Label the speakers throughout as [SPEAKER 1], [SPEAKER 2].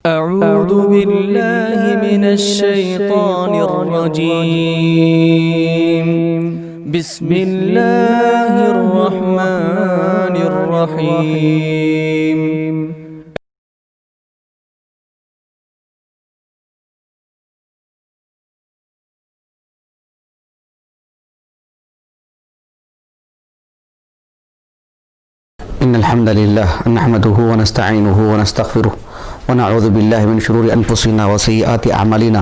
[SPEAKER 1] أعوذ بالله من الشيطان الرجيم. بسم الله الرحمن الرحيم.
[SPEAKER 2] إن الحمد لله نحمده ونستعينه ونستغفره ونعوذ بالله من شرور أنفسنا وسيئات أعمالنا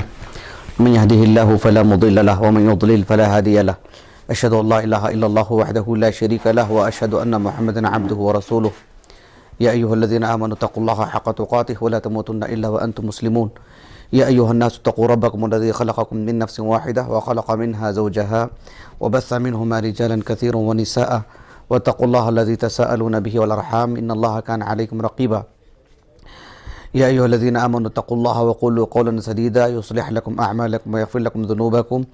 [SPEAKER 2] من يهده الله فلا مضل له ومن يضلل فلا هادي له أشهد أن لا إله إلا الله وحده لا شريك له وأشهد أن محمدا عبده ورسوله يا أيها الذين آمنوا اتقوا الله حق تقاته ولا تموتن إلا وأنتم مسلمون يا أيها الناس اتقوا ربكم الذي خلقكم من نفس واحدة وخلق منها زوجها وبث منهما رجالا كثيرا ونساء واتقوا الله الذي تساءلون به والأرحام إن الله كان عليكم رقيبا يا أيها الذين آمنوا اتقوا الله وقولوا قولا سديدا يصلح لكم أعمالكم ويغفر لكم ذنوبكم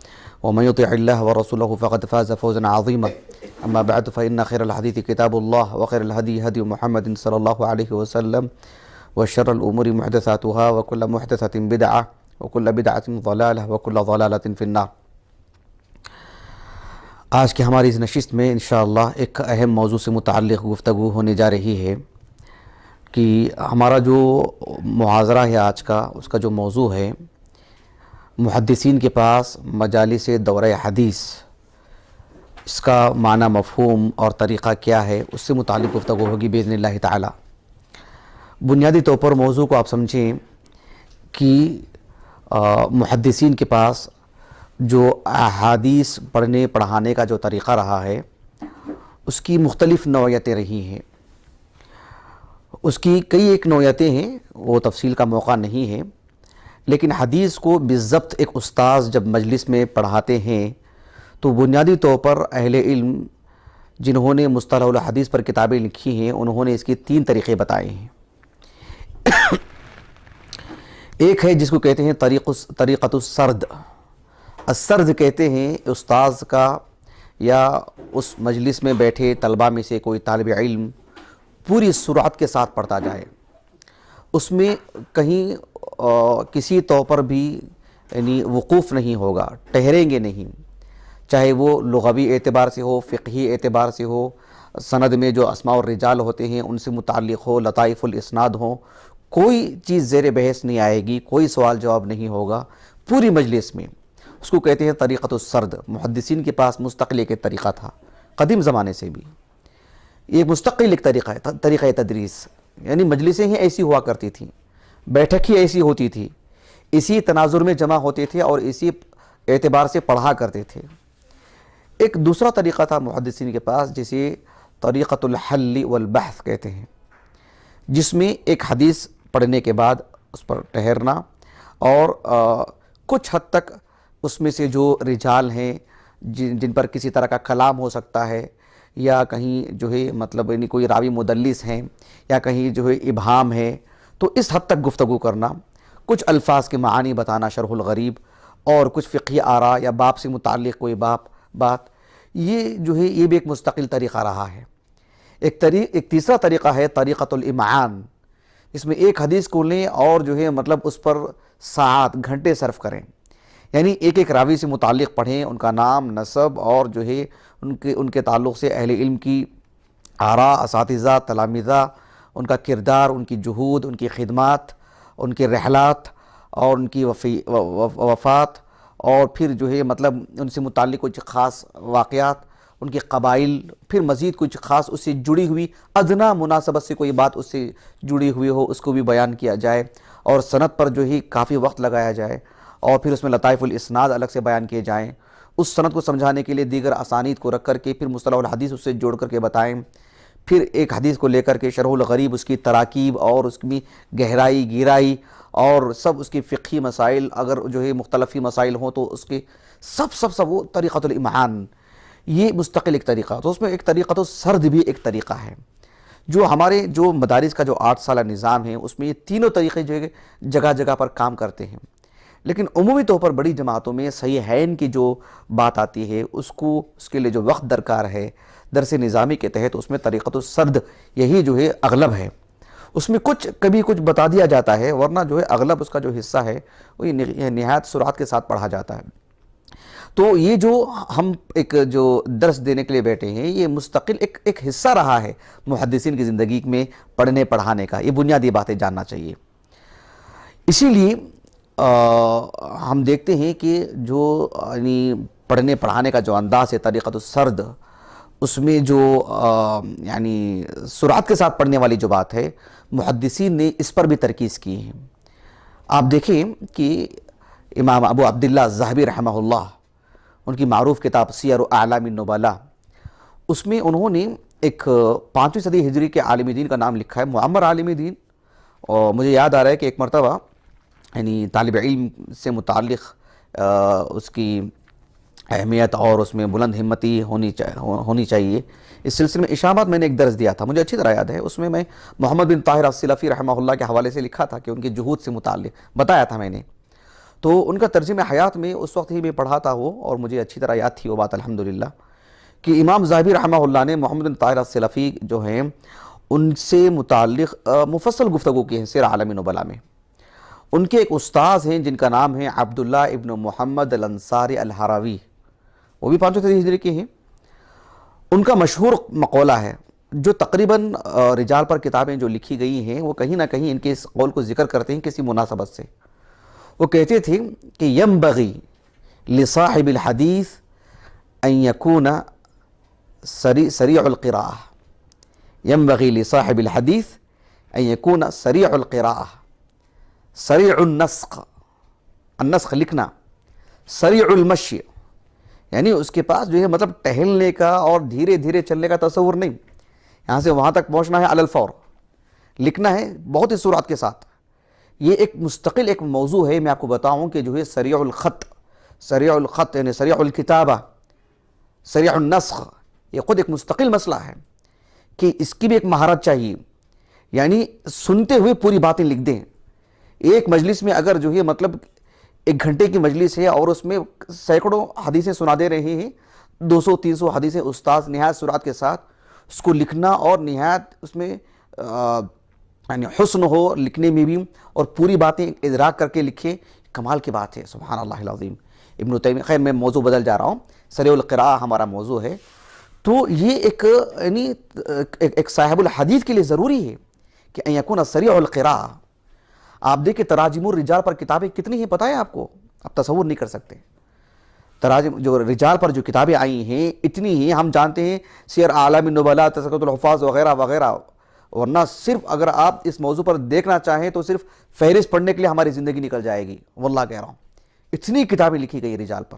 [SPEAKER 2] ومن يطع الله ورسوله فقد فاز فوزا عظيما أما بعد فإن خير الحديث كتاب الله وخير الهدي هدي محمد صلى الله عليه وسلم وشر الأمور محدثاتها وكل محدثة بدعة وكل بدعة ضلالة وكل ضلالة في النار. آج کی ہماری اس نشست میں انشاءاللہ ایک اہم موضوع سے متعلق گفتگو ہونے جا رہی ہے کہ ہمارا جو محاضرہ ہے آج کا، اس کا جو موضوع ہے محدثین کے پاس مجالس دورہ حدیث، اس کا معنی، مفہوم اور طریقہ کیا ہے، اس سے متعلق گفتگو ہوگی باذن اللہ تعالی. بنیادی طور پر موضوع کو آپ سمجھیں کہ محدثین کے پاس جو احادیث پڑھنے پڑھانے کا جو طریقہ رہا ہے اس کی مختلف نوعیتیں رہی ہیں. اس کی کئی ایک نوعیتیں ہیں، وہ تفصیل کا موقع نہیں ہے، لیکن حدیث کو بالضبط ایک استاذ جب مجلس میں پڑھاتے ہیں تو بنیادی طور پر اہل علم جنہوں نے مصطلح الحدیث پر کتابیں لکھی ہیں انہوں نے اس کے 3 طریقے بتائے ہیں. ایک ہے جس کو کہتے ہیں طریقۃ السرد. السرد کہتے ہیں استاذ کا یا اس مجلس میں بیٹھے طلبہ میں سے کوئی طالب علم پوری سرعت کے ساتھ پڑھتا جائے، اس میں کہیں کسی طور پر بھی یعنی وقوف نہیں ہوگا، ٹھہریں گے نہیں، چاہے وہ لغوی اعتبار سے ہو، فقہی اعتبار سے ہو، سند میں جو اسماء الرجال ہوتے ہیں ان سے متعلق ہو، لطائف الاسناد ہو، کوئی چیز زیر بحث نہیں آئے گی، کوئی سوال جواب نہیں ہوگا پوری مجلس میں. اس کو کہتے ہیں طریقۃ السرد. محدثین کے پاس مستقل ایک طریقہ تھا قدیم زمانے سے بھی. یہ مستقل ایک طریقہ ہے، طریقہ تدریس، یعنی مجلسیں ہی ایسی ہوا کرتی تھیں، بیٹھک ہی ایسی ہوتی تھی، اسی تناظر میں جمع ہوتے تھے اور اسی اعتبار سے پڑھا کرتے تھے. ایک دوسرا طریقہ تھا محدثین کے پاس جسے طریقۃ الحل والبحث کہتے ہیں، جس میں ایک حدیث پڑھنے کے بعد اس پر ٹھہرنا اور کچھ حد تک اس میں سے جو رجال ہیں جن پر کسی طرح کا کلام ہو سکتا ہے یا کہیں جو ہے مطلب یعنی کوئی راوی مدلس ہیں یا کہیں جو ہے ابہام ہے، تو اس حد تک گفتگو کرنا، کچھ الفاظ کے معانی بتانا، شرح الغریب، اور کچھ فقہی آراء یا باب سے متعلق کوئی بات، یہ جو ہے یہ بھی ایک مستقل طریقہ رہا ہے. ایک تیسرا طریقہ ہے طریقۃ الامعان، اس میں ایک حدیث کو لیں اور جو ہے مطلب اس پر ساعات، گھنٹے صرف کریں، یعنی ایک ایک راوی سے متعلق پڑھیں، ان کا نام، نسب اور جو ہے ان کے تعلق سے اہل علم کی آراء، اساتذہ، تلامذہ، ان کا کردار، ان کی جہود، ان کی خدمات، ان کے رحلات اور ان کی وفات، اور پھر جو ہے مطلب ان سے متعلق کچھ خاص واقعات، ان کے قبائل، پھر مزید کچھ خاص اس سے جڑی ہوئی ادنا مناسبت سے کوئی بات اس سے جڑی ہوئی ہو اس کو بھی بیان کیا جائے، اور سند پر جو ہی کافی وقت لگایا جائے، اور پھر اس میں لطائف الاسناد الگ سے بیان کیے جائیں، اس سند کو سمجھانے کے لیے دیگر اسانید کو رکھ کر کے پھر مصطلح الحدیث اس سے جوڑ کر کے بتائیں، پھر ایک حدیث کو لے کر کے شرح الغریب، اس کی تراکیب اور اس کی گہرائی گیرائی اور سب اس کی فقہی مسائل، اگر جو ہے مختلفی مسائل ہوں تو اس کے سب وہ طریقۃ الامعان، یہ مستقل ایک طریقہ. تو اس میں ایک طریقۃ السرد بھی ایک طریقہ ہے. جو ہمارے جو مدارس کا جو 8 سالہ نظام ہے اس میں یہ تینوں طریقے جو ہے جگہ جگہ پر کام کرتے ہیں، لیکن عمومی طور پر بڑی جماعتوں میں صحیحین کی جو بات آتی ہے اس کے لیے جو وقت درکار ہے درس نظامی کے تحت، اس میں طریقۃ السرد یہی جو ہے اغلب ہے. اس میں کبھی کچھ بتا دیا جاتا ہے، ورنہ جو ہے اغلب اس کا جو حصہ ہے وہ نہایت سرعت کے ساتھ پڑھا جاتا ہے۔ تو یہ جو ہم ایک جو درس دینے کے لیے بیٹھے ہیں، یہ مستقل ایک حصہ رہا ہے محدثین کی زندگی میں پڑھنے پڑھانے کا۔ یہ بنیادی باتیں جاننا چاہیے۔ اسی لیے ہم دیکھتے ہیں کہ جو یعنی پڑھنے پڑھانے کا جو انداز ہے طریقۃ السرد، اس میں جو یعنی سرعت کے ساتھ پڑھنے والی جو بات ہے، محدثین نے اس پر بھی ترکیز کی ہے۔ آپ دیکھیں کہ امام ابو عبداللہ الذہبی رحمہ اللہ، ان کی معروف کتاب سیر اعلام النبلاء، اس میں انہوں نے ایک 5ویں صدی ہجری کے عالم دین کا نام لکھا ہے، معمر عالم دین۔ اور مجھے یاد آ رہا ہے کہ ایک مرتبہ یعنی طالب علم سے متعلق اس کی اہمیت اور اس میں بلند ہمتی ہونی چاہیے، اس سلسلے میں اشارات میں نے ایک درس دیا تھا، مجھے اچھی طرح یاد ہے۔ اس میں محمد بن طاہر السلفی رحمہ اللہ کے حوالے سے لکھا تھا کہ ان کے جہود سے متعلق بتایا تھا میں نے۔ تو ان کا ترجمہ حیات میں اس وقت ہی میں پڑھا تھا وہ، اور مجھے اچھی طرح یاد تھی وہ بات الحمدللہ، کہ امام ذہبی رحمہ اللہ نے محمد بن طاہر السلفی جو ہیں ان سے متعلق مفصل گفتگو کی ہے سیر اعلام النبلاء میں۔ ان کے ایک استاذ ہیں جن کا نام ہے عبداللہ ابن محمد الانصاری الہروی، وہ بھی 5ویں صدی ہجری کے ہیں۔ ان کا مشہور مقولہ ہے، جو تقریباً رجال پر کتابیں جو لکھی گئی ہیں وہ کہیں نہ کہیں ان کے اس قول کو ذکر کرتے ہیں کسی مناسبت سے۔ وہ کہتے تھے کہ ینبغی لصاحب الحدیث ان یکون سریع القراءہ، ینبغی لصاحب الحدیث ان یکون سریع القراءہ، سریع النسخ لکھنا، سریع المشی، یعنی اس کے پاس جو ہے مطلب ٹہلنے کا اور دھیرے دھیرے چلنے کا تصور نہیں، یہاں سے وہاں تک پہنچنا ہے علی الفور، لکھنا ہے بہت ہی سرعت کے ساتھ۔ یہ ایک مستقل ایک موضوع ہے، میں آپ کو بتاؤں کہ جو ہے سریع الخط یعنی سریع الکتابہ، سریع النسخ، یہ خود ایک مستقل مسئلہ ہے کہ اس کی بھی ایک مہارت چاہیے، یعنی سنتے ہوئے پوری باتیں لکھ دیں۔ ایک مجلس میں اگر جو ہے مطلب 1 گھنٹے کی مجلس ہے اور اس میں سینکڑوں حدیثیں سنا دے رہے ہیں، 200-300 حدیثیں استاذ نہایت سرعت کے ساتھ اس کو لکھنا، اور نہایت اس میں یعنی حسن ہو لکھنے میں بھی، اور پوری باتیں ادراک کر کے لکھے، کمال کی بات ہے، سبحان اللہ العظیم۔ ابن تیمیہ، خیر میں موضوع بدل جا رہا ہوں، سریع القراءہ ہمارا موضوع ہے۔ تو یہ یعنی ایک صاحب الحدیث کے لیے ضروری ہے کہ ان یکون سریع القراءہ۔ آپ دیکھیں تراجم الرجال پر کتابیں کتنی ہیں، پتہ ہے آپ کو؟ آپ تصور نہیں کر سکتے۔ تراجم جو رجال پر جو کتابیں آئی ہیں اتنی ہیں، ہم جانتے ہیں سیر اعلام النبلاء، تذکرۃ الحفاظ وغیرہ وغیرہ، ورنہ صرف اگر آپ اس موضوع پر دیکھنا چاہیں تو صرف فہرست پڑھنے کے لیے ہماری زندگی نکل جائے گی، واللہ کہہ رہا ہوں، اتنی کتابیں لکھی گئی رجال پر۔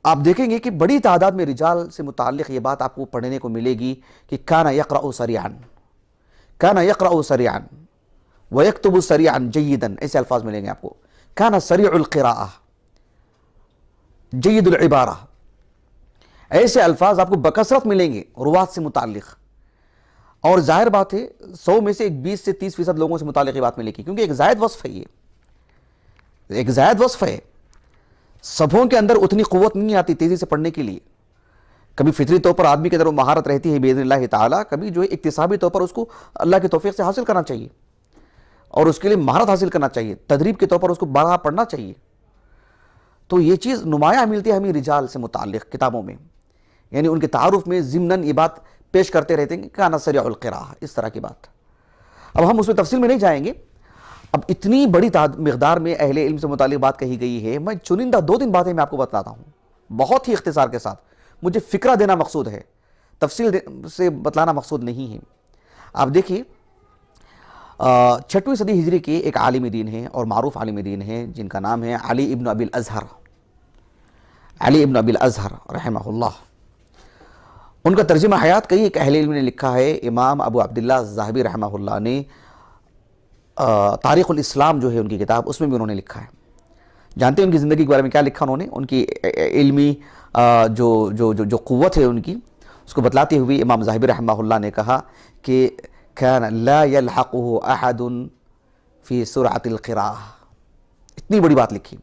[SPEAKER 2] آپ دیکھیں گے کہ بڑی تعداد میں رجال سے متعلق یہ بات آپ کو پڑھنے کو ملے گی کہ کان یقرأ سریعا وَيَكْتُبُ سَرِيعًا جَيِّدًا، ایسے الفاظ ملیں گے آپ کو۔ كَانَ سَرِيعُ الْقِرَاءَ جَيِّدُ الْعِبَارَةِ، ایسے الفاظ آپ کو بکثرت ملیں گے روات سے متعلق، اور ظاہر بات ہے 100 میں سے 20 سے 30% لوگوں سے متعلق یہ بات ملے گی، کیونکہ ایک زائد وصف ہے، یہ ایک زائد وصف ہے۔ سبھوں کے اندر اتنی قوت نہیں آتی تیزی سے پڑھنے کے لیے، کبھی فطری طور پر آدمی کے اندر وہ مہارت رہتی ہے باذن اللہ تعالیٰ، کبھی جو ہے اکتسابی طور پر اس کو اللہ کی توفیق سے حاصل کرنا چاہیے، اور اس کے لیے مہارت حاصل کرنا چاہیے، تدریب کے طور پر اس کو بڑا پڑھنا چاہیے۔ تو یہ چیز نمایاں ملتی ہے ہمیں رجال سے متعلق کتابوں میں، یعنی ان کے تعارف میں ضمناً یہ بات پیش کرتے رہتے ہیں کہ کان سریع القراءہ، اس طرح کی بات۔ اب ہم اس میں تفصیل میں نہیں جائیں گے، اب اتنی بڑی مقدار میں اہل علم سے متعلق بات کہی گئی ہے، میں چنندہ 2-3 باتیں میں آپ کو بتلاتا ہوں بہت ہی اختصار کے ساتھ، مجھے فکرہ دینا مقصود ہے، تفصیل سے بتلانا مقصود نہیں ہے۔ آپ دیکھیے 6ویں صدی ہجری کے ایک عالم دین ہیں اور معروف عالم دین ہیں جن کا نام ہے علی ابن ابی الازہر رحمہ اللہ۔ ان کا ترجمہ حیات کئی ایک اہل علم نے لکھا ہے، امام ابو عبداللہ الذہبی رحمہ اللہ نے تاریخ الاسلام جو ہے ان کی کتاب، اس میں بھی انہوں نے لکھا ہے۔ جانتے ہیں ان کی زندگی کے بارے میں کیا لکھا انہوں نے؟ ان کی علمی جو قوت ہے ان کی، اس کو بتلاتے ہوئے امام ذہبی رحمہ اللہ نے کہا کہ كان لا يلحقه احد في سرعة القراءة، اتنی بڑی بات لکھی،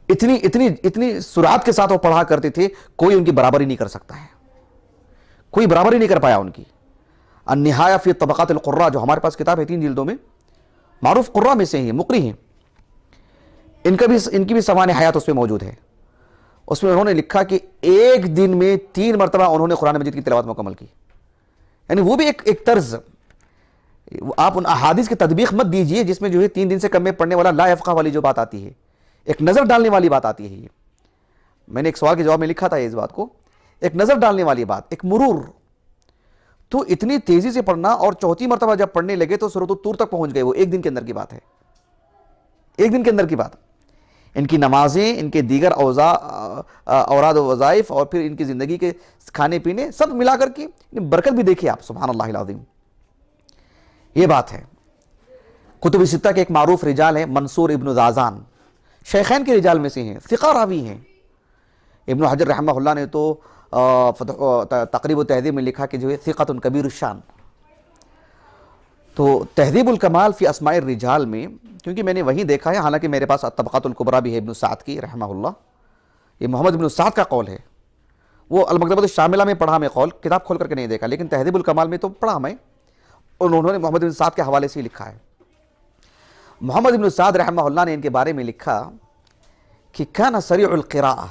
[SPEAKER 2] اتنی سرعت کے ساتھ وہ پڑھا کرتے تھے، کوئی ان کی برابری نہیں کر سکتا ہے، کوئی برابری نہیں کر پایا ان کی۔ النہایہ فی طبقات القراء، جو ہمارے پاس کتاب ہے 3 جلدوں میں، معروف قراء میں سے ہیں، مقری ہیں، ان کی بھی سوانح حیات اس پہ موجود ہے. اس میں انہوں نے لکھا کہ ایک دن میں 3 مرتبہ انہوں نے قرآن مجید کی تلاوت مکمل کی. یعنی وہ بھی ایک طرز. آپ ان احادیث کی تطبیق مت دیجئے جس میں جو ہے 3 دن سے کم میں پڑھنے والا لا یفقہ والی جو بات آتی ہے، ایک نظر ڈالنے والی بات آتی ہے. یہ میں نے ایک سوال کے جواب میں لکھا تھا اس بات کو، ایک نظر ڈالنے والی بات، ایک مرور. تو اتنی تیزی سے پڑھنا، اور 4تھی مرتبہ جب پڑھنے لگے تو سورۃ الطور تک پہنچ گئے. وہ ایک دن کے اندر کی بات ہے، ایک دن کے اندر کی بات. ان کی نمازیں، ان کے دیگر اوراد و وظائف، اور پھر ان کی زندگی کے کھانے پینے سب ملا کر کی برکت بھی دیکھیے آپ. سبحان اللہ العظیم. یہ بات ہے. کتب ستہ کے ایک معروف رجال ہیں منصور ابن زازان، شیخین کے رجال میں سے ہیں، ثقہ راوی ہیں. ابن حجر رحمہ اللہ نے تو تقریب و تہذیب میں لکھا کہ جو ہے ثقۃ کبیر الشان. تو تہذیب الکمال فی اسماء الرجال میں، کیونکہ میں نے وہیں دیکھا ہے، حالانکہ میرے پاس الطبقات الکبریٰ بھی ہے ابن سعد کی رحمہ اللہ، یہ محمد ابن سعد کا قول ہے. وہ المکتبۃ الشاملہ میں پڑھا میں قول، کتاب کھول کر کے نہیں دیکھا، لیکن تہذیب الکمال میں تو پڑھا میں. انہوں نے محمد ابن سعد کے حوالے سے لکھا ہے. محمد ابن سعد رحمہ اللہ نے ان کے بارے میں لکھا کہ کان سریع القراءہ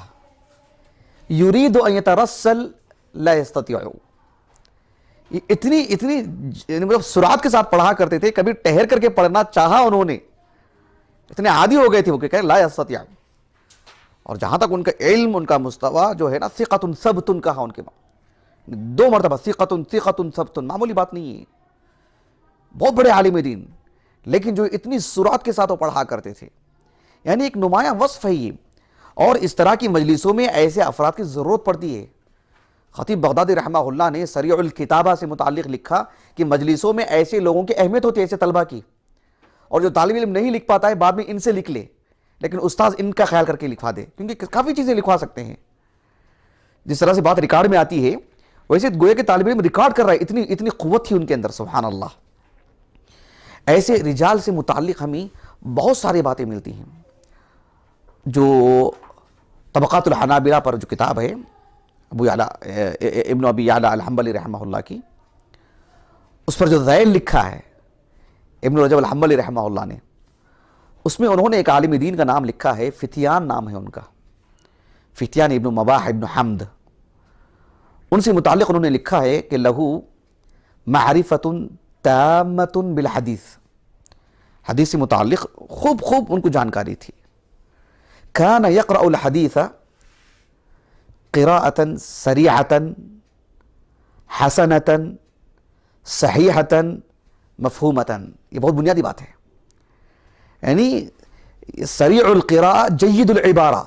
[SPEAKER 2] یرید ان یترسل لا یستطیع. اتنی مطلب سرعت کے ساتھ پڑھا کرتے تھے، کبھی ٹھہر کر کے پڑھنا چاہا انہوں نے، اتنے عادی ہو گئے تھے وہ کہ کہے لا یستطیع. اور جہاں تک ان کا علم، ان کا مستویٰ جو ہے نا، ثقۃ ثبت کہا ان کے 2 مرتبہ، ثقۃ ثبت، معمولی بات نہیں ہے. بہت بڑے عالم دین، لیکن جو اتنی سرعت کے ساتھ وہ پڑھا کرتے تھے. یعنی ایک نمایاں وصف ہے یہ. اور اس طرح کی مجلسوں میں ایسے افراد کی ضرورت پڑتی ہے. خطیب بغدادی رحمہ اللہ نے سریع الکتابہ سے متعلق لکھا کہ مجلسوں میں ایسے لوگوں کی اہمیت ہوتی ہے، ایسے طلبہ کی. اور جو طالب علم نہیں لکھ پاتا ہے بعد میں ان سے لکھ لے، لیکن استاذ ان کا خیال کر کے لکھوا دے، کیونکہ کافی چیزیں لکھوا سکتے ہیں. جس طرح سے بات ریکارڈ میں آتی ہے، ویسے گویا کہ طالب علم ریکارڈ کر رہا ہے، اتنی قوت تھی ان کے اندر. سبحان اللہ. ایسے رجال سے متعلق ہمیں بہت ساری باتیں ملتی ہیں. جو طبقات الحنابلہ پر جو کتاب ہے ابن ابی یعلا الحنبلی رحمہ اللہ کی، اس پر جو ذیل لکھا ہے ابن رجب الحنبلی رحمہ اللہ نے، اس میں انہوں نے ایک عالم دین کا نام لکھا ہے، فتیان نام ہے ان کا، فتیان ابن مباح ابن حمد. ان سے متعلق انہوں نے لکھا ہے کہ لہو معرفت تامۃ بالحدیث، حدیث سے متعلق خوب ان کو جانکاری تھی. کان یقرأ الحدیث قراءۃ سریعۃ حسنۃ صحیحۃ مفہومۃ. یہ بہت بنیادی بات ہے. یعنی سریع القراء جید العبارہ،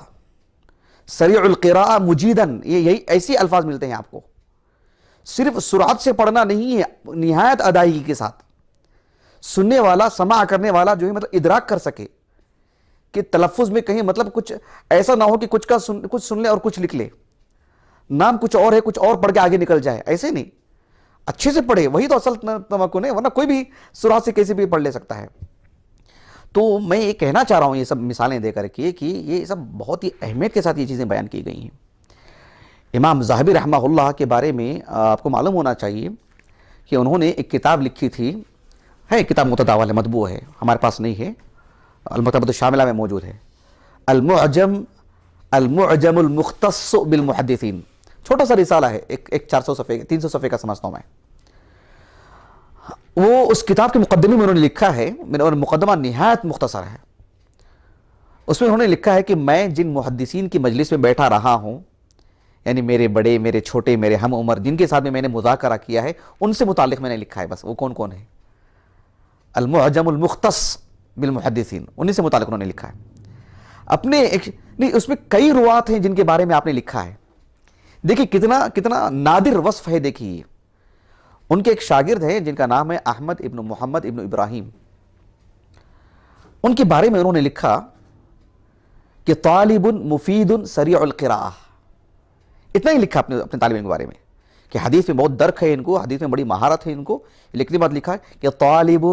[SPEAKER 2] سریع القراء مجیدن، یہی ایسی الفاظ ملتے ہیں آپ کو. صرف سرعت سے پڑھنا نہیں ہے، نہایت ادائیگی کے ساتھ. سننے والا، سماع کرنے والا جو ہے مطلب ادراک کر سکے کہ تلفظ میں کہیں مطلب کچھ ایسا نہ ہو کہ کچھ سن لے اور کچھ لکھ لے، نام کچھ اور ہے کچھ اور پڑھ کے آگے نکل جائے. ایسے نہیں، اچھے سے پڑھے، وہی تو اصل تمکن ہے، ورنہ کوئی بھی سرعت سے کیسے بھی پڑھ لے سکتا ہے. تو میں یہ کہنا چاہ رہا ہوں یہ سب مثالیں دے کر کے کہ یہ سب بہت ہی اہمیت کے ساتھ یہ چیزیں بیان کی گئی ہیں. امام ذہبی رحمہ اللہ کے بارے میں آپ کو معلوم ہونا چاہیے کہ انہوں نے ایک کتاب لکھی تھی، ہے ایک کتاب متداول ہے، مطبوع ہے، ہمارے پاس نہیں ہے، المکتبۃ الشاملہ میں موجود ہے، المعجم المختص بالمحدثین. چھوٹا سا رسالہ ہے، ایک 400 صفحے 300 صفحے کا سمجھتا ہوں میں. وہ اس کتاب کے مقدمے میں انہوں نے لکھا ہے، اور مقدمہ نہایت مختصر ہے. اس میں انہوں نے لکھا ہے کہ میں جن محدثین کی مجلس میں بیٹھا رہا ہوں، یعنی میرے بڑے، میرے چھوٹے، میرے ہم عمر، جن کے ساتھ میں نے مذاکرہ کیا ہے، ان سے متعلق میں نے لکھا ہے. بس وہ کون کون ہے؟ المعجم المختص بالمحدثین، انہی سے متعلق انہوں نے لکھا ہے. اپنے نہیں، اس میں کئی روات ہیں جن کے بارے میں آپ نے لکھا ہے. دیکھیے کتنا نادر وصف ہے. دیکھیے ان کے ایک شاگرد ہیں جن کا نام ہے احمد ابن محمد ابن ابراہیم. ان کے بارے میں انہوں نے لکھا کہ طالب مفید سریع القراءہ. اتنا ہی لکھا اپنے طالب علم کے بارے میں کہ حدیث میں بہت درک ہے ان کو، حدیث میں بڑی مہارت ہے ان کو. لکھنے بعد لکھا ہے کہ طالب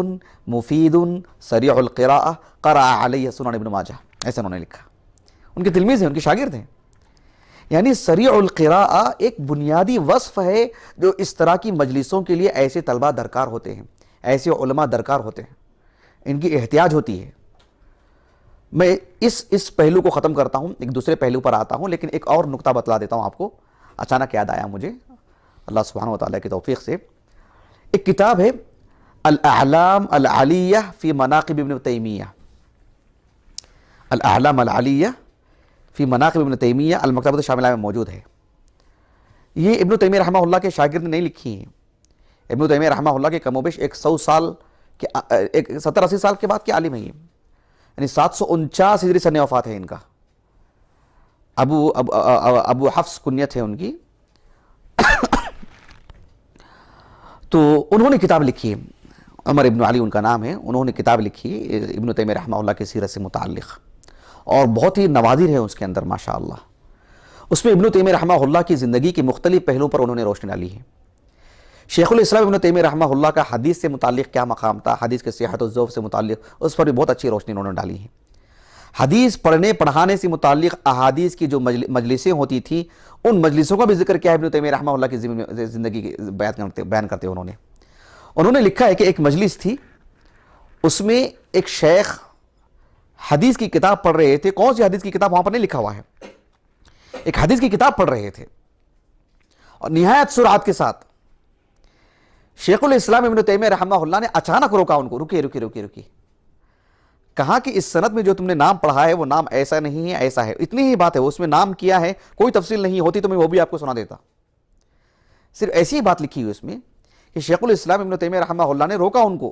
[SPEAKER 2] مفید سریع القراءہ قرأ علیہ سنن ابن ماجہ. ایسا انہوں نے لکھا. ان کے تلمیذ ہیں، ان کے شاگرد ہیں. یعنی سریع القراءہ ایک بنیادی وصف ہے جو اس طرح کی مجلسوں کے لیے ایسے طلبہ درکار ہوتے ہیں، ایسے علماء درکار ہوتے ہیں، ان کی احتیاج ہوتی ہے۔ میں اس پہلو کو ختم کرتا ہوں، ایک دوسرے پہلو پر آتا ہوں، لیکن ایک اور نقطہ بتلا دیتا ہوں آپ کو، اچانک یاد آیا مجھے اللہ سبحانہ وتعالیٰ کی توفیق سے۔ ایک کتاب ہے الاعلام العلیہ فی مناقب ابن تیمیہ، الاعلام العلیہ فی مناقب ابن تیمیہ، المکتبۃ الشاملہ میں موجود ہے۔ یہ ابن تیمیہ رحمہ اللہ کے شاگرد نے نہیں لکھی ہیں، ابن تیمیہ رحمہ اللہ کے کم و بیش 100 سال کے 70-80 سال کے بعد کے عالم ہیں یہ، یعنی 749 ہجری سن وفات ہے ان کا، ابو حفص کنیت ہے ان کی۔ تو انہوں نے کتاب لکھی ہے، عمر ابن علی ان کا نام ہے، انہوں نے کتاب لکھی ابن تیمیہ رحمہ اللہ کی سیرت سے متعلق، اور بہت ہی نوادر ہے اس کے اندر ماشاءاللہ۔ اس میں ابن تیمیہ رحمہ اللہ کی زندگی کے مختلف پہلوؤں پر انہوں نے روشنی ڈالی ہے۔ شیخ الاسلام ابن تیمیہ رحمہ اللہ کا حدیث سے متعلق کیا مقام تھا، حدیث کے صحت و ضعف سے متعلق، اس پر بھی بہت اچھی روشنی انہوں نے ڈالی ہے۔ حدیث پڑھنے پڑھانے سے متعلق احادیث کی جو مجلسیں ہوتی تھیں، ان مجلسوں کا بھی ذکر کیا ہے ابن تیمیہ رحمہ اللہ کی زندگی کے بیان کرتے انہوں نے لکھا ہے کہ ایک مجلس تھی، اس میں ایک شیخ حدیث کی کتاب پڑھ رہے تھے، کون سی حدیث کی کتاب وہاں پر نہیں لکھا ہوا ہے، ایک حدیث کی کتاب پڑھ رہے تھے، اور نہایت سرعت کے ساتھ شیخ الاسلام ابن تیمیہ رحمہ اللہ نے اچانک روکا ان کو، رکی، کہا کہ اس سند میں جو تم نے نام پڑھا ہے وہ نام ایسا نہیں ہے، ایسا ہے، اتنی ہی بات ہے، اس میں نام کیا ہے، کوئی تفصیل نہیں ہوتی تو میں وہ بھی آپ کو سنا دیتا، صرف ایسی ہی بات لکھی ہوئی اس میں کہ شیخ الاسلام ابن تیمیہ رحمہ اللہ نے روکا ان کو،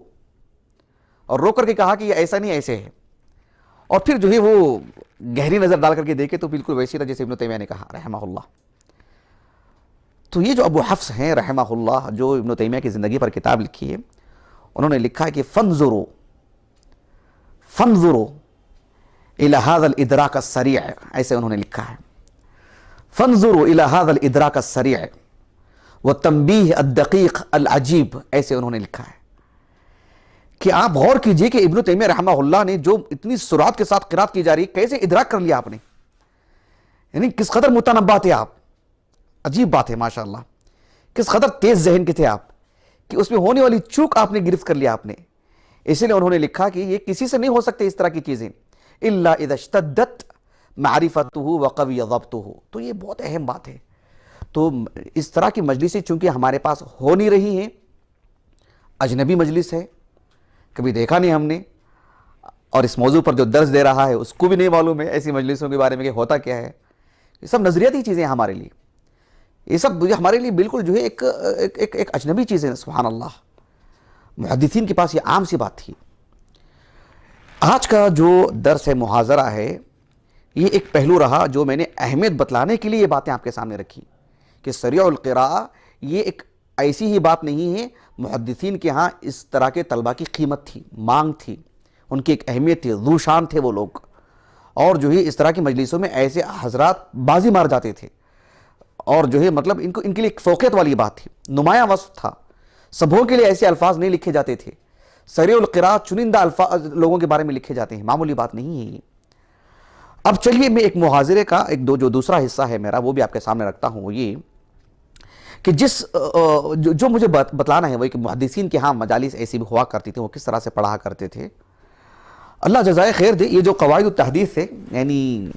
[SPEAKER 2] اور روک کر کے کہا کہ یہ ایسا نہیں ایسے ہے، اور پھر جو ہے وہ گہری نظر ڈال کر کے دیکھے تو بالکل ویسی تھا جیسے ابن تیمیہ نے کہا رحمہ اللہ۔ تو یہ جو ابو حفص ہیں رحمہ اللہ، جو ابن تیمیہ کی زندگی پر کتاب لکھی ہے، انہوں نے لکھا ہے کہ فانظروا الى هذا الادراک السریع، ایسے انہوں نے لکھا ہے، فانظروا الى هذا الادراک السریع والتنبیہ الدقیق العجیب، ایسے انہوں نے لکھا ہے کہ آپ غور کیجئے کہ ابن تیمیہ رحمہ اللہ نے جو اتنی سرعت کے ساتھ قرات کی جا رہی ہے، کیسے ادراک کر لیا آپ نے، یعنی کس قدر متنبہ تھے آپ، عجیب بات ہے ماشاءاللہ، کس قدر تیز ذہن کے تھے آپ کہ اس میں ہونے والی چوک آپ نے گرفت کر لیا آپ نے۔ اسی لیے انہوں نے لکھا کہ یہ کسی سے نہیں ہو سکتے اس طرح کی چیزیں، الا اذا اشتدت معرفته وقوی ضبطه، تو یہ بہت اہم بات ہے۔ تو اس طرح کی مجلسیں چونکہ ہمارے پاس ہو نہیں رہی ہیں، اجنبی مجلس ہے، کبھی دیکھا نہیں ہم نے، اور اس موضوع پر جو درس دے رہا ہے اس کو بھی نہیں معلوم ہے ایسی مجلسوں کے بارے میں کہ ہوتا کیا ہے، یہ سب نظریاتی چیزیں ہیں ہمارے لیے، یہ سب ہمارے لیے بالکل جو ہے ایک اجنبی چیزیں، سبحان اللہ۔ محدثین کے پاس یہ عام سی بات تھی۔ آج کا جو درس ہے، محاضرہ ہے، یہ ایک پہلو رہا جو میں نے اہمیت بتلانے کے لیے یہ باتیں آپ کے سامنے رکھی کہ سریع القراءہ یہ ایک ایسی ہی بات نہیں ہے، محدثین کے ہاں اس طرح کے طلبہ کی قیمت تھی، مانگ تھی، ان کی ایک اہمیت تھی، ذو شان تھے وہ لوگ، اور جو ہے اس طرح کی مجلسوں میں ایسے حضرات بازی مار جاتے تھے، اور جو ہے مطلب ان کے لیے ایک فوقیت والی بات تھی، نمایاں وصف تھا، سبوں کے لیے ایسے الفاظ نہیں لکھے جاتے تھے، سریع القراءہ چنندہ الفاظ لوگوں کے بارے میں لکھے جاتے ہیں، معمولی بات نہیں ہے یہ۔ اب چلیے میں ایک محاضرے کا جو دوسرا حصہ ہے میرا وہ بھی آپ کے سامنے رکھتا ہوں، وہ یہ کہ جو مجھے بتلانا ہے وہ کہ محدثین کے ہاں مجالس ایسی بھی ہوا کرتی تھی، وہ کس طرح سے پڑھا کرتے تھے۔ اللہ جزائے خیر دے، یہ جو قواعد التحدیث ہے، یعنی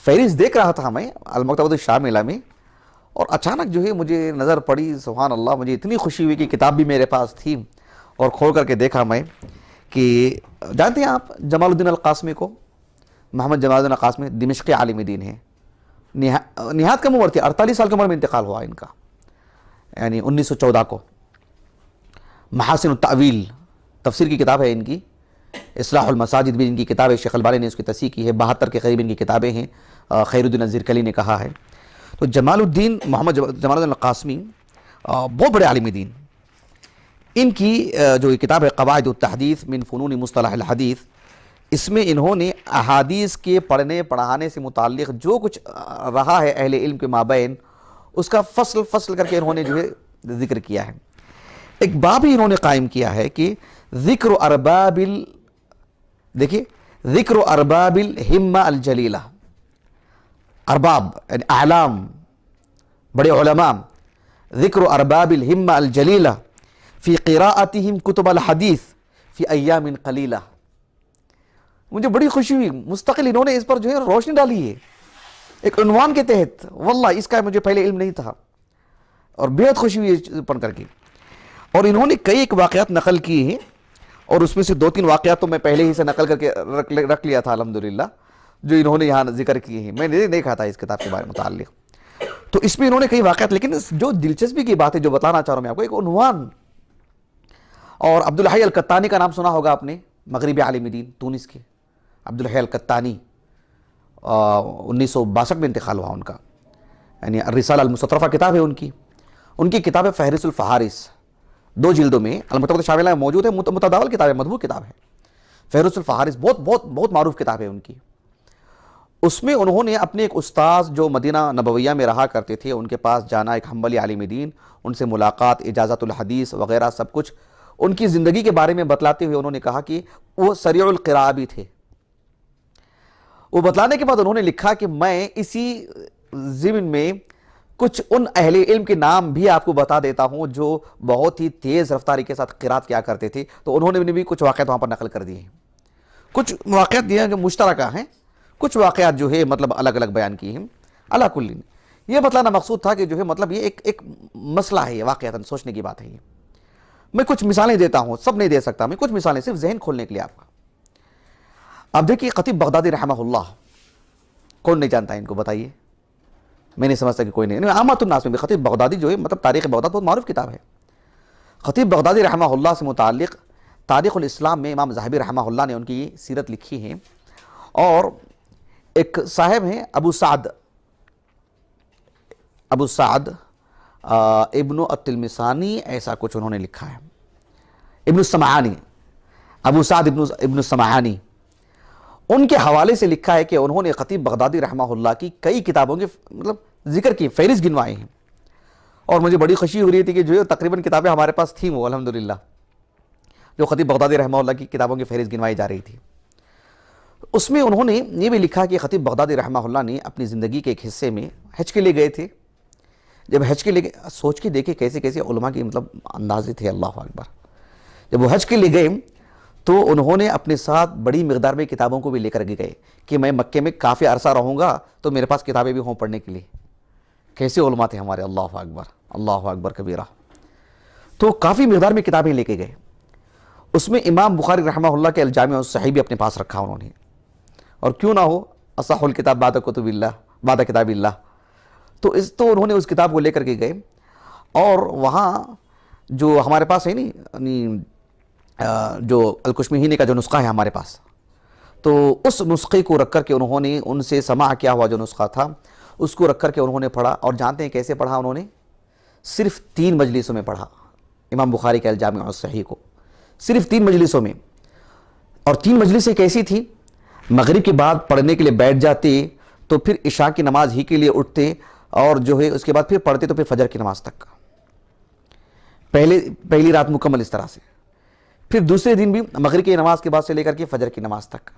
[SPEAKER 2] فہرست دیکھ رہا تھا میں المکتبۃ الشاملہ میں، اور اچانک جو ہے مجھے نظر پڑی، سبحان اللہ، مجھے اتنی خوشی ہوئی کہ کتاب بھی میرے پاس تھی، اور کھول کر کے دیکھا میں کہ جانتے ہیں آپ جمال الدین القاسمی کو، محمد جمال الدین القاسمی دمشقی عالم دین ہیں، نہایت کم عمر تھی، 48 سال کی عمر میں انتقال ہوا ان کا، یعنی 1914 کو۔ محاسن التأویل تفسیر کی کتاب ہے ان کی، اصلاح المساجد بھی ان کی کتاب ہے، شیخ البانی نے اس کی تصحیح کی ہے، 72 کے قریب ان کی کتابیں ہیں، خیر الدین الزرکلی نے کہا ہے۔ تو جمال الدین محمد جمال الدین القاسمی بہت بڑے عالم دین، ان کی جو کتاب ہے قواعد التحدیث من فنون مصطلح الحدیث، اس میں انہوں نے احادیث کے پڑھنے پڑھانے سے متعلق جو کچھ رہا ہے اہل علم کے مابین، اس کا فصل کر کے انہوں نے جو ہے ذکر کیا ہے۔ ایک باب ہی انہوں نے قائم کیا ہے کہ ذکر ارباب الہمہ الجلیلہ، ارباب یعنی اعلام بڑے علماء ذکر ارباب الہمہ الجلیلہ فی قراءتہم کتب الحدیث فی ایام قلیلہ. مجھے بڑی خوشی ہوئی, مستقل انہوں نے اس پر جو ہے روشنی ڈالی ہے ایک عنوان کے تحت. واللہ اس کا مجھے پہلے علم نہیں تھا اور بہت خوشی ہوئی پڑھ کر کے. اور انہوں نے کئی ایک واقعات نقل کیے ہیں اور اس میں سے 2-3 واقعات تو میں پہلے ہی سے نقل کر کے رکھ لیا تھا الحمدللہ, جو انہوں نے یہاں ذکر کیے ہیں. میں نے دیکھا تھا اس کتاب کے بارے میں متعلق, تو اس میں انہوں نے کئی واقعات. لیکن جو دلچسپی کی بات ہے جو بتانا چاہ رہا ہوں میں آپ کو, ایک عنوان. اور عبدالحی القطانی کا نام سنا ہوگا آپ نے, مغربی عالم دین تونس کے عبدالحی القطانی, 1962 میں انتقال ہوا ان کا. یعنی الرسالہ المستطرفہ کتاب ہے ان کی کتاب ہے فہرست الفہارس, 2 جلدوں میں المکتبۃ الشاملہ میں موجود ہے. متداول کتاب ہے, مطبوع کتاب ہے. فہرست الفہارس بہت معروف کتاب ہے ان کی. اس میں انہوں نے اپنے ایک استاذ جو مدینہ نبویہ میں رہا کرتے تھے ان کے پاس جانا, ایک حنبلی عالم دین, ان سے ملاقات, اجازت الحدیث وغیرہ سب کچھ ان کی زندگی کے بارے میں بتلاتے ہوئے انہوں نے کہا کہ وہ سریع القراء بھی تھے. وہ بتلانے کے بعد انہوں نے لکھا کہ میں اسی ضمن میں کچھ ان اہل علم کے نام بھی آپ کو بتا دیتا ہوں جو بہت ہی تیز رفتاری کے ساتھ قرات کیا کرتے تھے. تو انہوں نے بھی کچھ واقعات وہاں پر نقل کر دیے ہیں, کچھ واقعات دیے ہیں جو مشترکہ ہیں, کچھ واقعات جو ہے مطلب الگ الگ بیان کی ہیں. علا کل یہ بتلانا مقصود تھا کہ جو ہے مطلب یہ ایک مسئلہ ہے, یہ واقعات سوچنے کی بات ہے. یہ میں کچھ مثالیں دیتا ہوں, سب نہیں دے سکتا میں, کچھ مثالیں صرف ذہن کھولنے کے لیے آپ کا. اب دیکھیے خطیب بغدادی رحمہ اللہ, کون نہیں جانتا ہے ان کو, بتائیے. میں نہیں سمجھتا کہ کوئی نہیں, عامت الناس میں بھی خطیب بغدادی جو ہے مطلب تاریخ بغداد بہت معروف کتاب ہے. خطیب بغدادی رحمہ اللہ سے متعلق تاریخ الاسلام میں امام ذہبی رحمہ اللہ نے ان کی سیرت لکھی ہے. اور ایک صاحب ہیں ابو سعد ابن التلمسانی, ایسا کچھ انہوں نے لکھا ہے, ابن السمعانی, ابو سعد ابن السمعانی, ان کے حوالے سے لکھا ہے کہ انہوں نے خطیب بغدادی رحمہ اللہ کی کئی کتابوں کے مطلب ذکر کی, فہرست گنوائے ہیں. اور مجھے بڑی خوشی ہو رہی تھی کہ جو تقریباً کتابیں ہمارے پاس تھیں وہ الحمدللہ, جو خطیب بغدادی رحمہ اللہ کی کتابوں کی فہرست گنوائی جا رہی تھی. اس میں انہوں نے یہ بھی لکھا کہ خطیب بغدادی رحمہ اللہ نے اپنی زندگی کے ایک حصے میں حج کے لیے گئے تھے. جب حج کے لیے, سوچ کے دیکھے کیسے کیسے علماء کی مطلب اندازے تھے, اللہ اکبر. جب وہ حج کے لیے گئے تو انہوں نے اپنے ساتھ بڑی مقدار میں کتابوں کو بھی لے کر کے گئے کہ میں مکے میں کافی عرصہ رہوں گا تو میرے پاس کتابیں بھی ہوں پڑھنے کے لیے. کیسے علماء تھے ہمارے, اللہ اکبر, اللہ اکبر کبیرہ. تو کافی مقدار میں کتابیں لے کے گئے. اس میں امام بخاری رحمہ اللہ کے الجامع الصحیح بھی اپنے پاس رکھا انہوں نے, اور کیوں نہ ہو اصح الکتاب بعد کتب اللہ, بعد کتاب اللہ. تو انہوں نے اس کتاب کو لے کر کے گئے, اور وہاں جو ہمارے پاس ہے نہیں جو الکشمیہنی کا جو نسخہ ہے ہمارے پاس, تو اس نسخے کو رکھ کر کے انہوں نے ان سے سماع کیا ہوا جو نسخہ تھا اس کو رکھ کر کے انہوں نے پڑھا. اور جانتے ہیں کیسے پڑھا انہوں نے؟ صرف 3 مجلسوں میں پڑھا امام بخاری کے الجامع الصحیح کو, صرف 3 مجلسوں میں. اور 3 مجلسیں کیسی تھیں؟ مغرب کے بعد پڑھنے کے لیے بیٹھ جاتے تو پھر عشاء کی نماز ہی کے لیے اٹھتے, اور جو ہے اس کے بعد پھر پڑھتے تو پھر فجر کی نماز تک. پہلی رات مکمل اس طرح سے, پھر دوسرے دن بھی مغرب کی نماز کے بعد سے لے کر کے فجر کی نماز تک,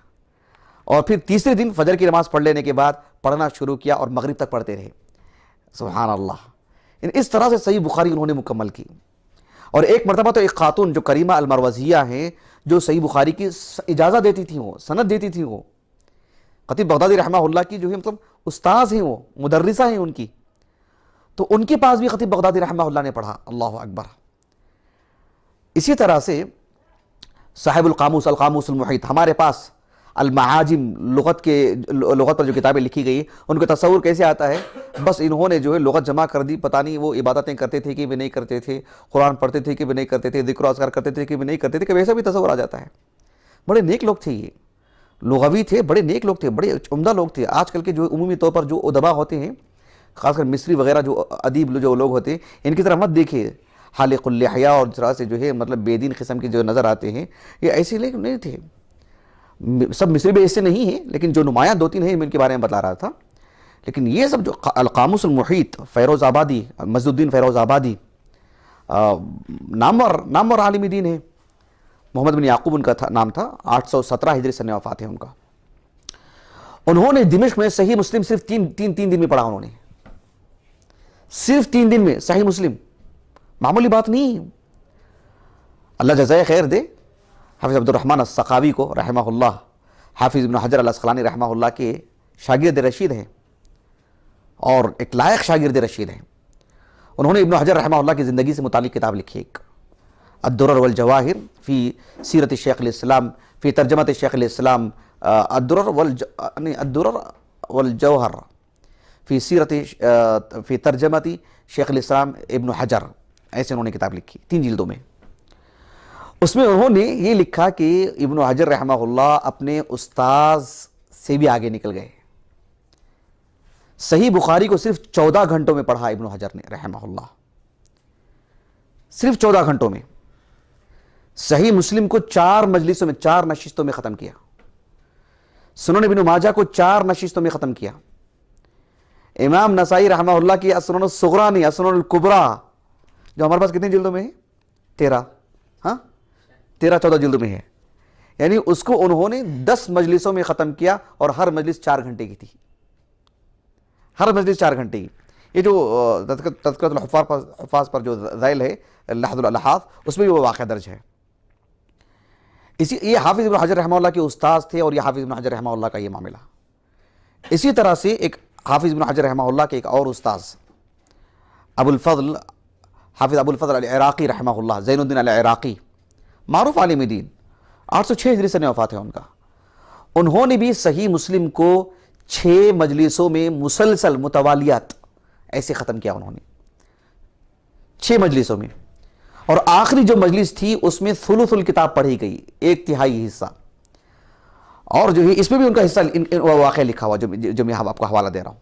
[SPEAKER 2] اور پھر تیسرے دن فجر کی نماز پڑھ لینے کے بعد پڑھنا شروع کیا اور مغرب تک پڑھتے رہے. سبحان اللہ. اس طرح سے صحیح بخاری انہوں نے مکمل کی. اور ایک مرتبہ تو ایک خاتون جو کریمہ المروزیہ ہیں جو صحیح بخاری کی اجازت دیتی تھیں, وہ سند دیتی تھیں, وہ خطیب بغدادی رحمہ اللہ کی جو ہے مطلب استاذ ہیں, وہ مدرسہ ہیں ان کی, تو ان کے پاس بھی خطیب بغدادی رحمہ اللہ نے پڑھا. اللہ اکبر. اسی طرح سے صاحب القاموس المحیط, ہمارے پاس المعاجم لغت پر جو کتابیں لکھی گئی ان کو تصور کیسے آتا ہے؟ بس انہوں نے جو ہے لغت جمع کر دی, پتہ نہیں وہ عبادتیں کرتے تھے کہ بھی نہیں کرتے تھے, قرآن پڑھتے تھے کہ بھی نہیں کرتے تھے, ذکر و اذکار کرتے تھے کہ بھی نہیں کرتے تھے, کہ ویسا بھی تصور آ جاتا ہے. بڑے نیک لوگ تھے, یہ لغوی تھے, بڑے نیک لوگ تھے, بڑے عمدہ لوگ تھے. آج کل کے جو عمومی طور پر جو ادبا ہوتے ہیں, خاص کر مصری وغیرہ جو ادیب جو لوگ ہوتے ہیں, ان کی طرح مت دیکھیے حالق اللحیہ اور طرح سے جو ہے مطلب بے دین قسم کے جو نظر آتے ہیں, یہ ایسے لوگ نہیں تھے. سب مصری بھی ایسے نہیں ہیں, لیکن جو نمایاں 2-3 ہیں میں ان کے بارے میں بتا رہا تھا. لیکن یہ سب جو القاموس المحیط, فیروز آبادی, مجد الدین فیروز آبادی, نامور عالم دین ہے, محمد بن یعقوب ان کا نام تھا, 817 ہجری سن وفات ہے ان کا. انہوں نے دمشق میں صحیح مسلم صرف تین دن میں پڑھا، انہوں نے صرف 3 دن میں صحیح مسلم، معمولی بات نہیں۔ اللہ جزائے خیر دے حافظ عبد الرحمن السخاوی کو رحمہ اللہ، حافظ ابن حجر العسقلانی رحمہ اللہ کے شاگرد رشید ہیں اور ایک لائق شاگرد رشید ہیں۔ انہوں نے ابن حجر رحمہ اللہ کی زندگی سے متعلق کتاب لکھی، ایک الدرر والجواہر فی سیرت شیخ الاسلام فی ترجمت شیخ الاسلام، الدرر والجوہر فی سیرت فی ترجمت شیخ الاسلام ابن حجر، ایسے انہوں نے کتاب لکھی 3 جلدوں میں۔ اس میں انہوں نے یہ لکھا کہ ابن حجر رحمہ اللہ اپنے استاذ سے بھی آگے نکل گئے۔ صحیح بخاری کو صرف 14 گھنٹوں میں پڑھا ابن حجر نے رحمہ اللہ، صرف 14 گھنٹوں میں۔ صحیح مسلم کو 4 مجلسوں میں 4 نشستوں میں ختم کیا۔ سنن ابن ماجہ کو 4 نشستوں میں ختم کیا۔ امام نسائی رحمہ اللہ کی السنن الصغریٰ نہیں، السنن الکبریٰ جو ہمارے پاس کتنے جلدوں میں ہے؟ 13، 13-14 جلدوں میں ہے، یعنی اس کو انہوں نے 10 مجلسوں میں ختم کیا، اور ہر مجلس 4 گھنٹے کی تھی، ہر مجلس 4 گھنٹے کی۔ یہ جو تذکرۃ الحفاظ پر جو ذیل ہے لحظ الالحاظ، اس میں بھی وہ واقعہ درج ہے۔ یہ حافظ ابن حجر رحمہ اللہ کے استاذ تھے، اور یہ حافظ ابن حجر رحمہ اللہ کا یہ معاملہ۔ اسی طرح سے ایک حافظ ابن حجر رحمہ اللہ کے ایک اور استاذ ابو الفضل، حافظ ابو الفضل العراقی رحمہ اللہ، زین الدین العراقی، معروف عالم دین، 806 ہجری سنہ وفات ہے ان کا۔ انہوں نے بھی صحیح مسلم کو 6 مجلسوں میں مسلسل متوالیات ایسے ختم کیا انہوں نے، 6 مجلسوں میں، اور آخری جو مجلس تھی اس میں ثلث الکتاب پڑھی گئی، 1/3 حصہ، اور جو ہے اس میں بھی ان کا حصہ واقعہ لکھا ہوا جو میں آپ کو حوالہ دے رہا ہوں۔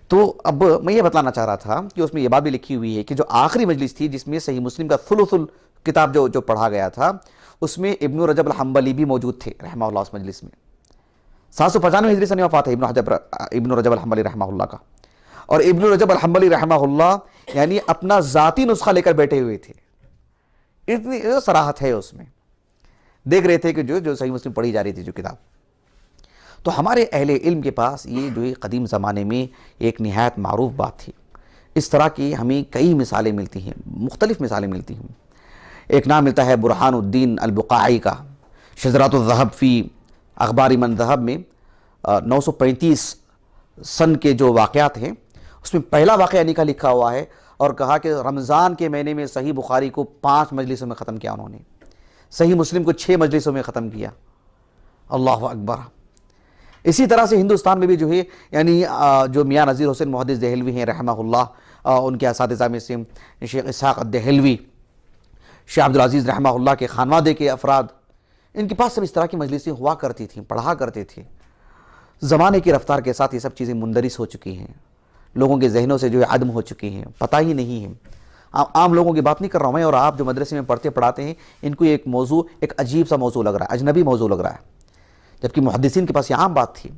[SPEAKER 2] تو اب میں یہ بتلانا چاہ رہا تھا کہ اس میں یہ بات بھی لکھی ہوئی ہے کہ جو آخری مجلس تھی جس میں صحیح مسلم کا ثلث الکتاب جو پڑھا گیا تھا، اس میں ابن رجب الحنبلی بھی موجود تھے رحمہ اللہ اس مجلس میں۔ 795 ہجری سنہ وفات ہے ابن رجب الحنبلی رحمہ اللہ کا، اور ابن رجب الحنبلی رحمہ اللہ یعنی اپنا ذاتی نسخہ لے کر بیٹھے ہوئے تھے، اتنی صراحت ہے اس میں، دیکھ رہے تھے کہ جو صحیح مسلم پڑھی جا رہی تھی جو کتاب۔ تو ہمارے اہل علم کے پاس یہ جو قدیم زمانے میں ایک نہایت معروف بات تھی۔ اس طرح کی ہمیں کئی مثالیں ملتی ہیں، مختلف مثالیں ملتی ہیں۔ ایک نام ملتا ہے برہان الدین البقاعی کا، شذرات الذہب فی اخبار من ذہب میں 935 سن کے جو واقعات ہیں، اس میں پہلا واقعہ لکھا ہوا ہے، اور کہا کہ رمضان کے مہینے میں صحیح بخاری کو 5 مجلسوں میں ختم کیا انہوں نے، صحیح مسلم کو 6 مجلسوں میں ختم کیا۔ اللہ اکبر۔ اسی طرح سے ہندوستان میں بھی جو ہے یعنی جو میاں نذیر حسین محدث دہلوی ہیں رحمہ اللہ، ان کے اساتذہ میں سے شیخ اسحاق الدہلوی، شیخ عبدالعزیز رحمہ اللہ کے خانوادے کے افراد، ان کے پاس سب اس طرح کی مجلسیں ہوا کرتی تھیں، پڑھا کرتے تھے۔ زمانے کی رفتار کے ساتھ یہ سب چیزیں مندرس ہو چکی ہیں، لوگوں کے ذہنوں سے جو ہے عدم ہو چکی ہیں، پتہ ہی نہیں ہے۔ عام لوگوں کی بات نہیں کر رہا ہوں میں، اور آپ جو مدرسے میں پڑھاتے ہیں، ان کو ایک موضوع ایک عجیب سا موضوع لگ رہا ہے، اجنبی موضوع لگ رہا ہے، جبکہ محدثین کے پاس یہ عام بات تھی۔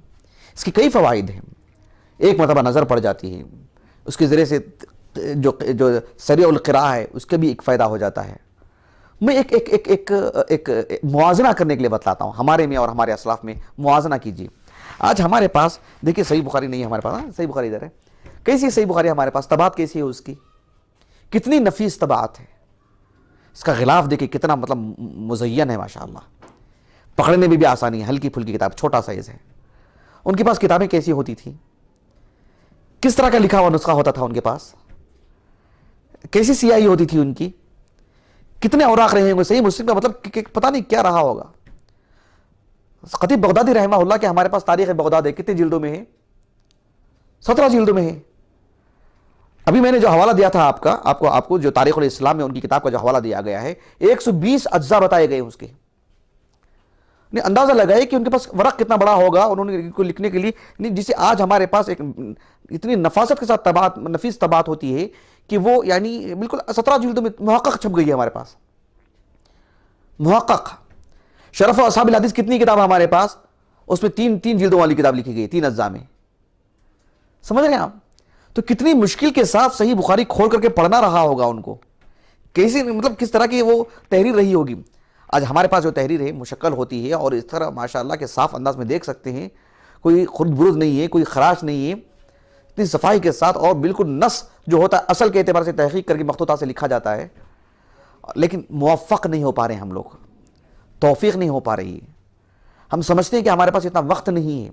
[SPEAKER 2] اس کی کئی فوائد ہیں، ایک مرتبہ نظر پڑ جاتی ہے، اس کے ذریعے سے جو سریع القراء ہے اس کا بھی ایک فائدہ ہو جاتا ہے۔ میں ایک موازنہ کرنے کے لیے بتلاتا ہوں، ہمارے میں اور ہمارے اسلاف میں موازنہ کیجیے۔ آج ہمارے پاس دیکھیے صحیح بخاری نہیں ہے ہمارے پاس، صحیح بخاری ادھر ہے، کیسی صحیح بخاری ہمارے پاس، طباعت کیسی ہے اس کی، کتنی نفیس طباعت ہے، اس کا غلاف دیکھیں کتنا مطلب مزین ہے ماشاءاللہ، پکڑنے میں بھی آسانی ہے، ہلکی پھلکی کتاب، چھوٹا سائز ہے۔ ان کے پاس کتابیں کیسی ہوتی تھیں، کس طرح کا لکھا ہوا نسخہ ہوتا تھا ان کے پاس، کیسی سیاہی ہوتی تھی ان کی، کتنے اوراق رہے ہوں گے، صحیح مسلم کا مطلب پتہ نہیں کیا رہا ہوگا۔ خطیب بغدادی رحمہ اللہ کے ہمارے پاس تاریخ بغداد ہے، کتنے جلدوں میں ہے؟ 17 جلدوں میں ہے۔ ابھی میں نے جو حوالہ دیا تھا آپ کو جو تاریخ الاسلام میں ان کی کتاب کا جو حوالہ دیا گیا ہے، 120 اجزاء بتائے گئے اس کے۔ اندازہ لگائے کہ ان کے پاس ورق کتنا بڑا ہوگا انہوں نے کو لکھنے کے لیے، جسے آج ہمارے پاس ایک اتنی نفاست کے ساتھ نفیس طباعت ہوتی ہے کہ وہ یعنی بالکل 17 جلدوں میں محقق چھپ گئی ہے ہمارے پاس، محقق۔ شرف و اصحاب الحدیث کتنی کتاب ہے ہمارے پاس، اس میں 3 جلدوں والی کتاب لکھی گئی، 3 اجزاء میں، سمجھ رہے ہیں آپ؟ تو کتنی مشکل کے ساتھ صحیح بخاری کھول کر کے پڑھنا رہا ہوگا ان کو، کیسے مطلب کس طرح کی وہ تحریر رہی ہوگی۔ آج ہمارے پاس جو تحریر ہے مشکل ہوتی ہے، اور اس طرح ماشاءاللہ کے صاف انداز میں دیکھ سکتے ہیں کوئی خرد برد نہیں ہے، کوئی خراش نہیں ہے، اتنی صفائی کے ساتھ، اور بالکل نص جو ہوتا ہے اصل کے اعتبار سے تحقیق کر کے مخطوطات سے لکھا جاتا ہے، لیکن موفق نہیں ہو پا رہے ہیں ہم لوگ، توفیق نہیں ہو پا رہی ہے۔ ہم سمجھتے ہیں کہ ہمارے پاس اتنا وقت نہیں ہے،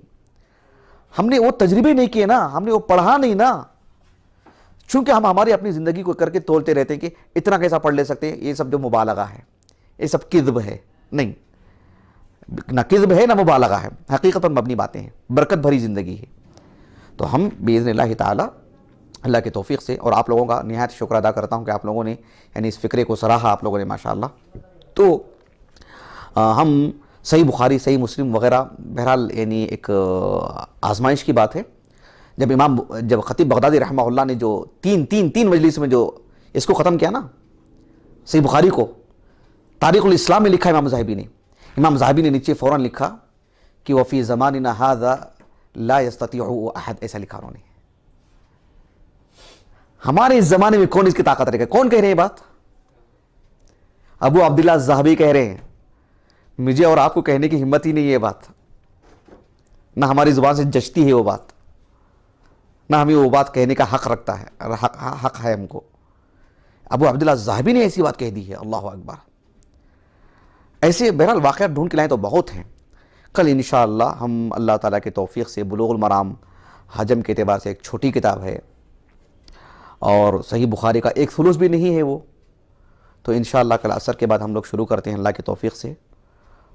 [SPEAKER 2] ہم نے وہ تجربے نہیں کیے نا، ہم نے وہ پڑھا نہیں نا، چونکہ ہم ہماری اپنی زندگی کو کر کے تولتے رہتے ہیں کہ اتنا کیسا پڑھ لے سکتے ہیں، یہ سب جو مبالغہ ہے، یہ سب کذب ہے۔ نہیں، نہ کذب ہے نہ مبالغہ ہے، حقیقت پر مبنی باتیں ہیں، برکت بھری زندگی ہے۔ تو ہم باذن اللہ تعالی اللہ کے توفیق سے، اور آپ لوگوں کا نہایت شکر ادا کرتا ہوں کہ آپ لوگوں نے یعنی اس فکرے کو سراہا آپ لوگوں نے ماشاءاللہ۔ تو ہم صحیح بخاری، صحیح مسلم وغیرہ، بہرحال یعنی ایک آزمائش کی بات ہے۔ جب خطیب بغدادی رحمہ اللہ نے جو تین مجلس میں جو اس کو ختم کیا نا، صحیح بخاری کو، تاریخ الاسلام میں لکھا امام ذہبی نے، امام ذہبی نے نیچے فوراً لکھا کہ وفی زماننا ھذا لا یستطیع احد، ایسا لکھا انہوں نے۔ ہمارے اس زمانے میں کون اس کی طاقت رکھے گا؟ کون کہہ رہے ہیں بات؟ ابو عبداللہ الذہبی کہہ رہے ہیں۔ مجھے اور آپ کو کہنے کی ہمت ہی نہیں ہے بات، نہ ہماری زبان سے جچتی ہے وہ بات، نہ ہمیں وہ بات کہنے کا حق رکھتا ہے، حق ہے ہم کو۔ ابو عبداللہ الذہبی نے ایسی بات کہہ دی ہے، اللہ اکبر۔ ایسے بہرحال واقعات ڈھونڈ کے لائیں تو بہت ہیں۔ کل انشاءاللہ ہم اللہ تعالیٰ کے توفیق سے بلوغ المرام حجم کے اعتبار سے ایک چھوٹی کتاب ہے، اور صحیح بخاری کا ایک ثلث بھی نہیں ہے وہ، تو انشاءاللہ کل عصر کے بعد ہم لوگ شروع کرتے ہیں اللہ کے توفیق سے،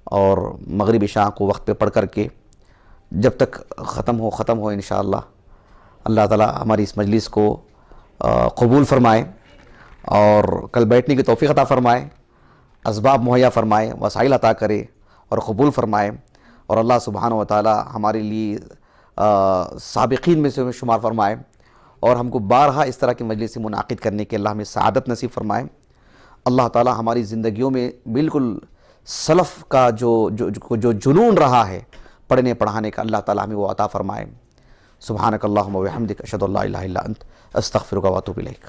[SPEAKER 2] اور مغرب عشاء کو وقت پہ پڑھ کر کے جب تک ختم ہو انشاءاللہ۔ اللہ تعالیٰ ہماری اس مجلس کو قبول فرمائے، اور کل بیٹھنے کی توفیق عطا فرمائے، اسباب مہیا فرمائے، وسائل عطا کرے اور قبول فرمائے، اور اللہ سبحانہ و تعالیٰ ہمارے لیے سابقین میں سے شمار فرمائے، اور ہم کو بارہا اس طرح کی مجلس سے منعقد کرنے کے اللہ ہمیں سعادت نصیب فرمائے۔ اللہ تعالیٰ ہماری زندگیوں میں بالکل سلف کا جو جنون رہا ہے پڑھنے پڑھانے کا، اللہ تعالیٰ ہمیں وہ عطا فرمائے۔ سبحانک اللہم و بحمدک، اشہد ان لا الہ الا انت، استغفرک و اتوب الیک۔